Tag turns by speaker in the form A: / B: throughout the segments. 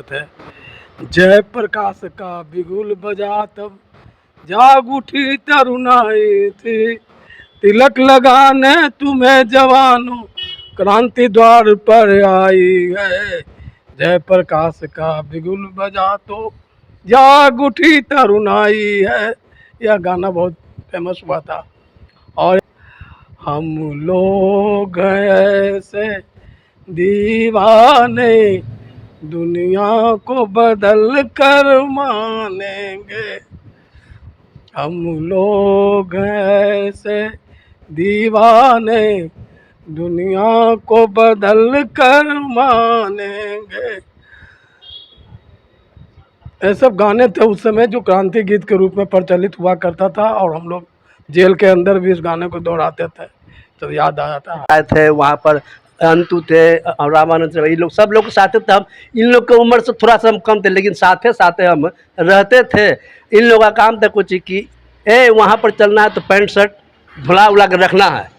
A: थे। जय प्रकाश का बिगुल बजा तब जाग उठी तरुणाई थी, तिलक लगाने तुम्हें जवानों क्रांति द्वार पर आई है। जय प्रकाश का बिगुल बजा तो जाग उठी तरुणाई है। यह गाना बहुत फेमस हुआ था। और हम लोग ऐसे दीवाने दुनिया को बदल कर मानेंगे, हम लोग ऐसे दीवाने दुनिया को बदल कर मानेंगे। ये सब गाने थे उस समय जो क्रांति गीत के रूप में प्रचलित हुआ करता था, और हम लोग जेल के अंदर भी इस गाने को दोहराते थे, तो याद आ जाता है।
B: आए थे वहाँ पर अंतु थे और रामानंद से, ये लोग सब लोग साथ थे। हम इन लोग की उम्र से थोड़ा सा हम कम थे, लेकिन साथे साथे हम रहते थे। इन लोगों का काम था कुछ कि वहाँ पर चलना है तो पैंट शर्ट धुला उला कर रखना है,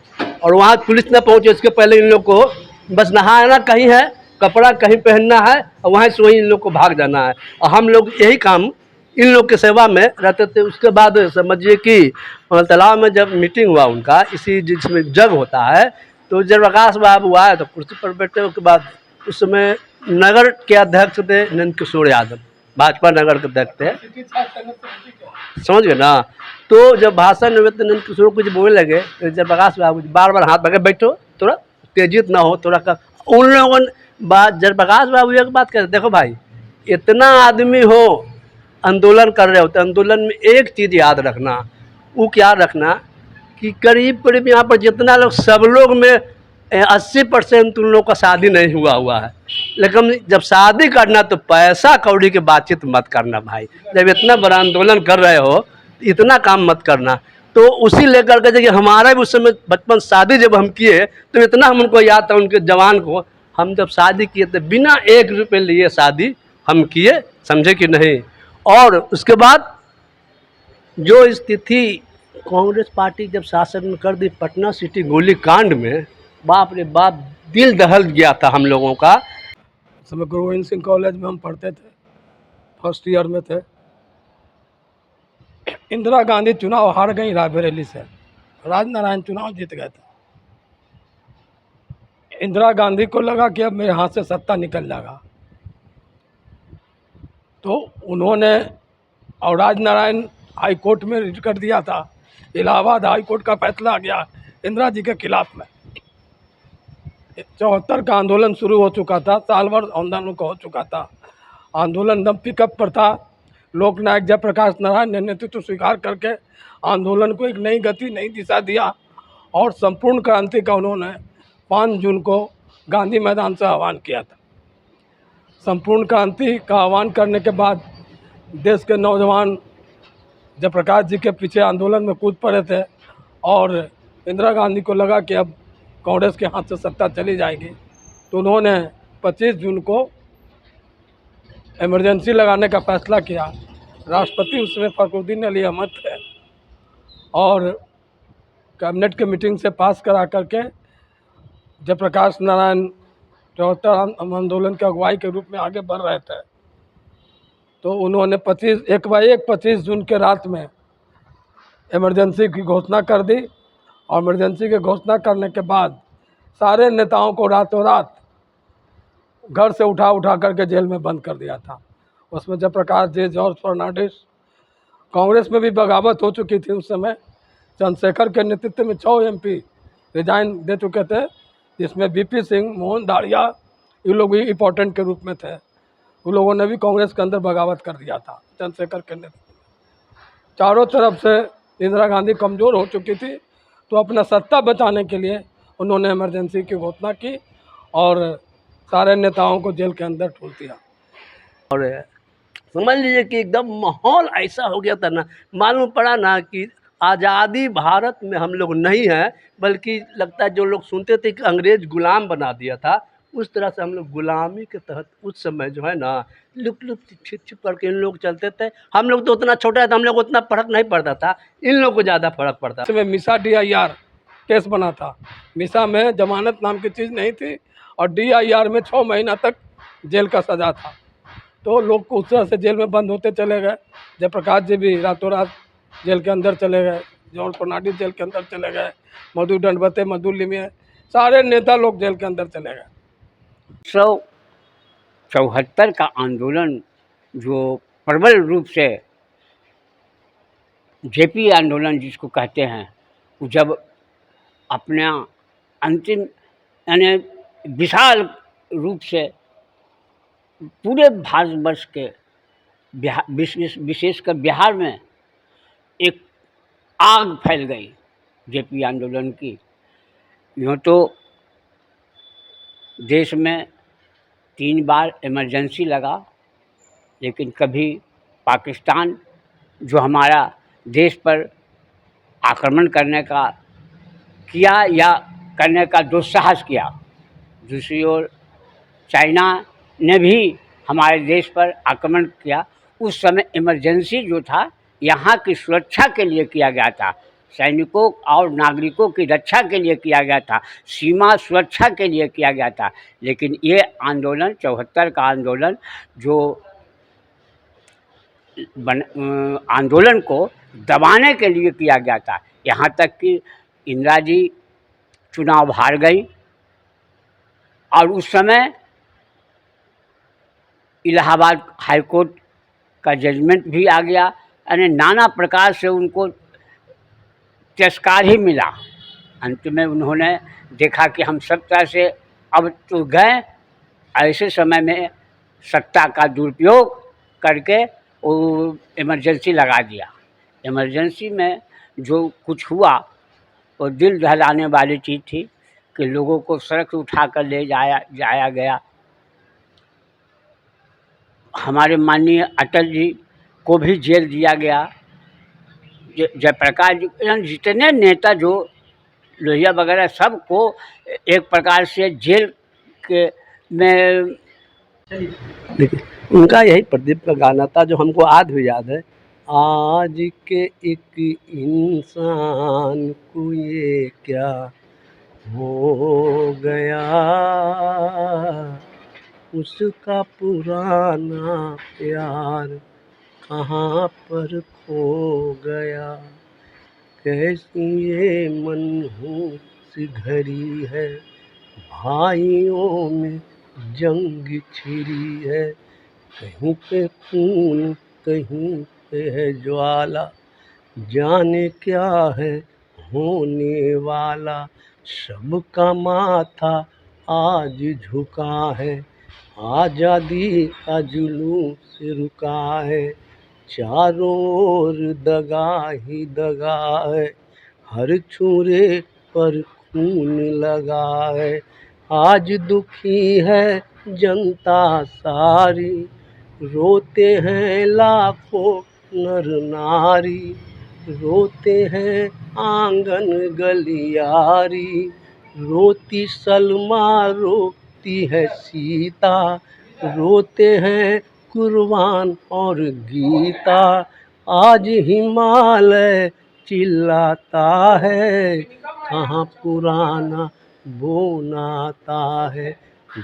B: और वहाँ पुलिस न पहुँचे इसके पहले इन लोग को बस नहाना कहीं है, कपड़ा कहीं पहनना है, और वहाँ से वहीं इन लोग को भाग जाना है। और हम लोग यही काम इन लोग के सेवा में रहते थे। उसके बाद समझिए कि तालाब में जब मीटिंग हुआ उनका, इसी जिसमें जग होता है, तो जयप्रकाश बाबू आए तो कुर्सी पर बैठे। उसके बाद उस समय नगर के अध्यक्ष थे नंद किशोर यादव, भाजपा नगर के अध्यक्ष थे, समझ गए ना। तो जब भाषण में तो नंद किशोर कुछ बोलने लगे तो जयप्रकाश बाबू बार बार हाथ पकड़ बैठो, थोड़ा तेजित ना हो, थोड़ा कर। उन लोगों ने बात जयप्रकाश बाबू एक बात कहते, देखो भाई इतना आदमी हो आंदोलन कर रहे होते, आंदोलन में एक चीज़ याद रखना, वो क्या रखना कि करीब करीब यहाँ पर जितना लोग सब लोग में 80% उन लोगों का शादी नहीं हुआ है। लेकिन जब शादी करना तो पैसा कौड़ी की बातचीत मत करना भाई। जब इतना बड़ा आंदोलन कर रहे हो इतना काम मत करना। तो उसी लेकर के देखिए हमारा भी उस समय बचपन शादी जब हम किए तो इतना हम उनको याद था, उनके जवान को। हम जब शादी किए थे बिना 1 रुपये लिए शादी हम किए, समझे कि नहीं। और उसके बाद जो स्थिति कांग्रेस पार्टी जब शासन में कर दी पटना सिटी गोलीकांड में, बाप रे बाप दिल दहल गया था हम लोगों का।
A: उस समय गुरु गोविंद सिंह कॉलेज में हम पढ़ते थे, फर्स्ट ईयर में थे। इंदिरा गांधी चुनाव हार गई रायबरेली से, राजनारायण चुनाव जीत गए थे। इंदिरा गांधी को लगा कि अब मेरे हाथ से सत्ता निकल जाएगा, तो उन्होंने, और राजनारायण हाई कोर्ट में रिट कर दिया था, इलाहाबाद हाई कोर्ट का फैसला आ गया इंदिरा जी के खिलाफ में। 74 का आंदोलन शुरू हो चुका था, साल भर आंदोलन का हो चुका था। आंदोलन दम पिकअप पर था। लोकनायक जयप्रकाश नारायण ने नेतृत्व स्वीकार करके आंदोलन को एक नई गति, नई दिशा दिया, और संपूर्ण क्रांति का उन्होंने 5 जून को गांधी मैदान से आह्वान किया था। संपूर्ण क्रांति का आह्वान करने के बाद देश के नौजवान जयप्रकाश जी के पीछे आंदोलन में कूद पड़े थे, और इंदिरा गांधी को लगा कि अब कांग्रेस के हाथ से सत्ता चली जाएगी, तो उन्होंने 25 जून को इमरजेंसी लगाने का फैसला किया। राष्ट्रपति उसमें फखरुद्दीन अली अहमद थे, और कैबिनेट के मीटिंग से पास करा करके जयप्रकाश नारायण 74 आंदोलन के अगुवाई के रूप में आगे बढ़ रहे थे। तो उन्होंने 25 जून के रात में इमरजेंसी की घोषणा कर दी, और इमरजेंसी की घोषणा करने के बाद सारे नेताओं को रातों रात घर से उठा करके जेल में बंद कर दिया था। उसमें जयप्रकाश जी, जॉर्ज फर्नांडिस, कांग्रेस में भी बगावत हो चुकी थी उस समय। चंद्रशेखर के नेतृत्व में 6 MP रिजाइन दे चुके थे, जिसमें BP सिंह, मोहन दाड़िया, ये लोग भी इम्पोर्टेंट के रूप में थे। उन लोगों ने भी कांग्रेस के अंदर बगावत कर दिया था चंद्रशेखर के नेतृत्व में। चारों तरफ से इंदिरा गांधी कमज़ोर हो चुकी थी, तो अपना सत्ता बचाने के लिए उन्होंने इमरजेंसी की घोषणा की और सारे नेताओं को जेल के अंदर ठूल दिया।
B: और समझ लीजिए कि एकदम माहौल ऐसा हो गया था ना, मालूम पड़ा ना कि आज़ादी भारत में हम लोग नहीं हैं, बल्कि लगता है जो लोग सुनते थे कि अंग्रेज़ गुलाम बना दिया था, उस तरह से हम लोग गुलामी के तहत उस समय जो है ना लुक छिप छिप करके इन लोग चलते थे। हम लोग तो उतना छोटा था, हम लोग उतना फर्क नहीं पड़ता था, इन लोग को ज़्यादा फर्क पड़ता था।
A: इसमें मिसा DIR केस बना था। मिसा में जमानत नाम की चीज़ नहीं थी, और DIR में 6 महीना तक जेल का सज़ा था। तो लोग उस तरह से जेल में बंद होते चले गए। जयप्रकाश जी भी रातों रात जेल के अंदर चले गए, जॉर्ज फर्नांडिस जेल के अंदर चले गए, मधु दंडवते, मधु लिमये, सारे नेता लोग जेल के अंदर चले गए।
C: 1974 का आंदोलन जो प्रबल रूप से जेपी आंदोलन जिसको कहते हैं, जब अपना अंतिम यानी विशाल रूप से पूरे भारतवर्ष के विशेषकर बिहार में एक आग फैल गई जेपी आंदोलन की। यूँ तो देश में 3 बार इमरजेंसी लगा, लेकिन कभी पाकिस्तान जो हमारा देश पर आक्रमण करने का किया या करने का दुस्साहस किया, दूसरी ओर चाइना ने भी हमारे देश पर आक्रमण किया। उस समय इमरजेंसी जो था यहाँ की सुरक्षा के लिए किया गया था, सैनिकों और नागरिकों की रक्षा के लिए किया गया था, सीमा सुरक्षा के लिए किया गया था। लेकिन ये आंदोलन 74 का आंदोलन जो आंदोलन को दबाने के लिए किया गया था। यहाँ तक कि इंदिरा जी चुनाव हार गई और उस समय इलाहाबाद हाई कोर्ट का जजमेंट भी आ गया, यानी नाना प्रकार से उनको तिरस्कार ही मिला। अंत में उन्होंने देखा कि हम सब तरह से अब तो गए, ऐसे समय में सत्ता का दुरुपयोग करके वो इमरजेंसी लगा दिया। इमरजेंसी में जो कुछ हुआ वो दिल दहलाने वाली चीज़ थी कि लोगों को सड़क से उठा कर ले जाया गया। हमारे माननीय अटल जी को भी जेल दिया गया, जयप्रकाश जी, जितने नेता जो लोहिया वगैरह सबको एक प्रकार से जेल के में।
B: देखिए उनका यही प्रदीप का गाना था जो हमको आज भी याद है। आज के एक इंसान को ये क्या हो गया, उसका पुराना प्यार कहाँ पर खो गया, कैसी ये मनहूस घड़ी है, भाइयों में जंग छिड़ी है, कहीं पे खून कहीं पे है ज्वाला, जाने क्या है होने वाला, सबका माथा आज झुका है, आज़ादी का जुलूस रुका है, चारों ओर दगा ही दगा है, हर छुरे पर खून लगा है, आज दुखी है जनता सारी, रोते हैं लाखों नर नारी, रोते हैं आंगन गलियारी, रोती सलमा रोती है सीता, रोते हैं कुर्बान और गीता, आज हिमालय चिल्लाता है, कहाँ पुराना वो नाता है,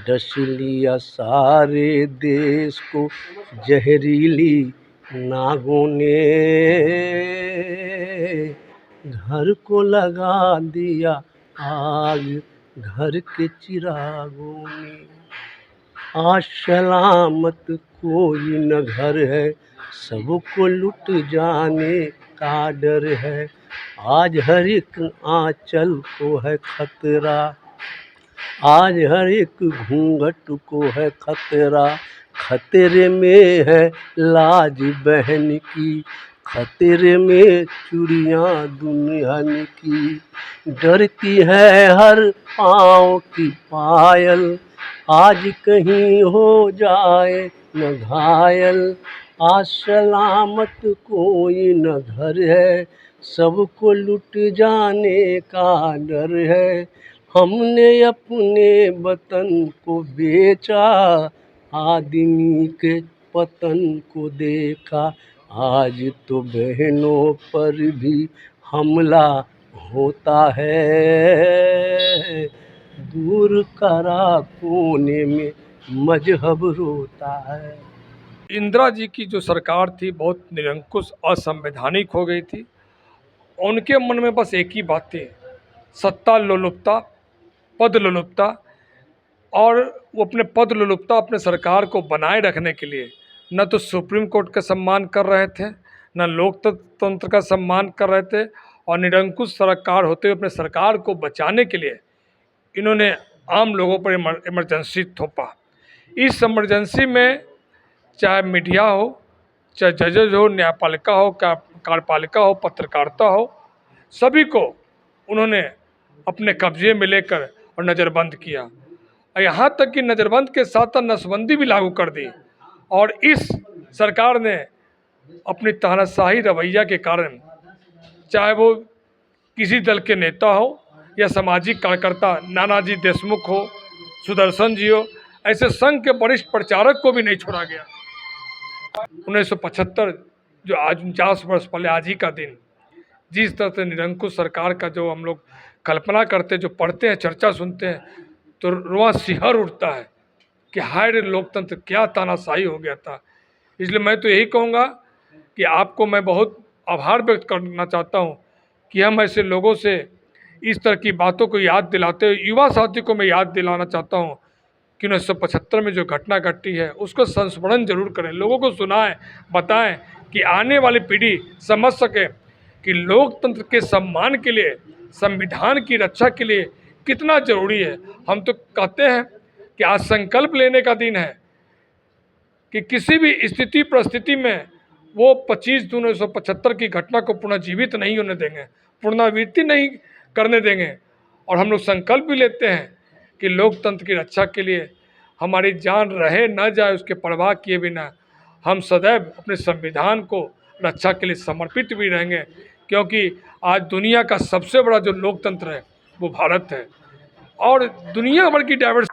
B: डस लिया सारे देश को जहरीली नागों ने, घर को लगा दिया आग घर के चिरागों ने, आज सलामत कोई न घर है, सबको लुट जाने का डर है, आज हर एक आंचल को है खतरा, आज हर एक घूंघट को है खतरा, खतरे में है लाज बहन की, खतरे में चूड़ियाँ दुल्हन की, डरती है हर पाँव की पायल, आज कहीं हो जाए न घायल, आज सलामत कोई न घर है, सबको लुट जाने का डर है, हमने अपने वतन को बेचा, आदमी के पतन को देखा, आज तो बहनों पर भी हमला होता है, दूर करा कोने में मजहब रोता है।
D: इंदिरा जी की जो सरकार थी बहुत निरंकुश असंवैधानिक हो गई थी। उनके मन में बस एक ही बात थी, सत्ता लोलुपता, पद लोलुपता, और वो अपने पद लोलुपता अपने सरकार को बनाए रखने के लिए न तो सुप्रीम कोर्ट का सम्मान कर रहे थे, न लोकतंत्र का सम्मान कर रहे थे, और निरंकुश सरकार होते हुए अपने सरकार को बचाने के लिए इन्होंने आम लोगों पर इमरजेंसी थोपा। इस इमरजेंसी में चाहे मीडिया हो, चाहे जजेज हो, न्यायपालिका हो, कार्यपालिका हो, पत्रकारिता हो, सभी को उन्होंने अपने कब्जे में लेकर और नज़रबंद किया। और यहाँ तक कि नज़रबंद के साथ साथ नसबंदी भी लागू कर दी। और इस सरकार ने अपनी तानाशाही रवैया के कारण, चाहे वो किसी दल के नेता हो या सामाजिक कार्यकर्ता, नानाजी देशमुख हो, सुदर्शन जी हो, ऐसे संघ के वरिष्ठ प्रचारक को भी नहीं छोड़ा गया। 1975 जो आज 49 वर्ष पहले आज ही का दिन, जिस तरह से निरंकुश सरकार का जो हम लोग कल्पना करते, जो पढ़ते हैं, चर्चा सुनते हैं, तो रुआं सिहर उठता है कि हाय रे लोकतंत्र क्या तानाशाही हो गया था। इसलिए मैं तो यही कहूँगा कि आपको मैं बहुत आभार व्यक्त करना चाहता हूँ कि हम ऐसे लोगों से इस तरह की बातों को याद दिलाते हुए युवा साथी को मैं याद दिलाना चाहता हूँ कि 1975 में जो घटना घटी है उसको संस्मरण जरूर करें, लोगों को सुनाएं, बताएं कि आने वाली पीढ़ी समझ सके कि लोकतंत्र के सम्मान के लिए, संविधान की रक्षा के लिए कितना जरूरी है। हम तो कहते हैं कि आज संकल्प लेने का दिन है कि किसी भी स्थिति परिस्थिति में वो 25 जून 1975 की घटना को पुनर्जीवित नहीं होने देंगे, पुनरावृत्ति नहीं करने देंगे। और हम लोग संकल्प भी लेते हैं कि लोकतंत्र की रक्षा के लिए हमारी जान रहे न जाए उसके परवाह किए बिना हम सदैव अपने संविधान को रक्षा के लिए समर्पित भी रहेंगे, क्योंकि आज दुनिया का सबसे बड़ा जो लोकतंत्र है वो भारत है। और दुनिया भर की डाइवर्सिटी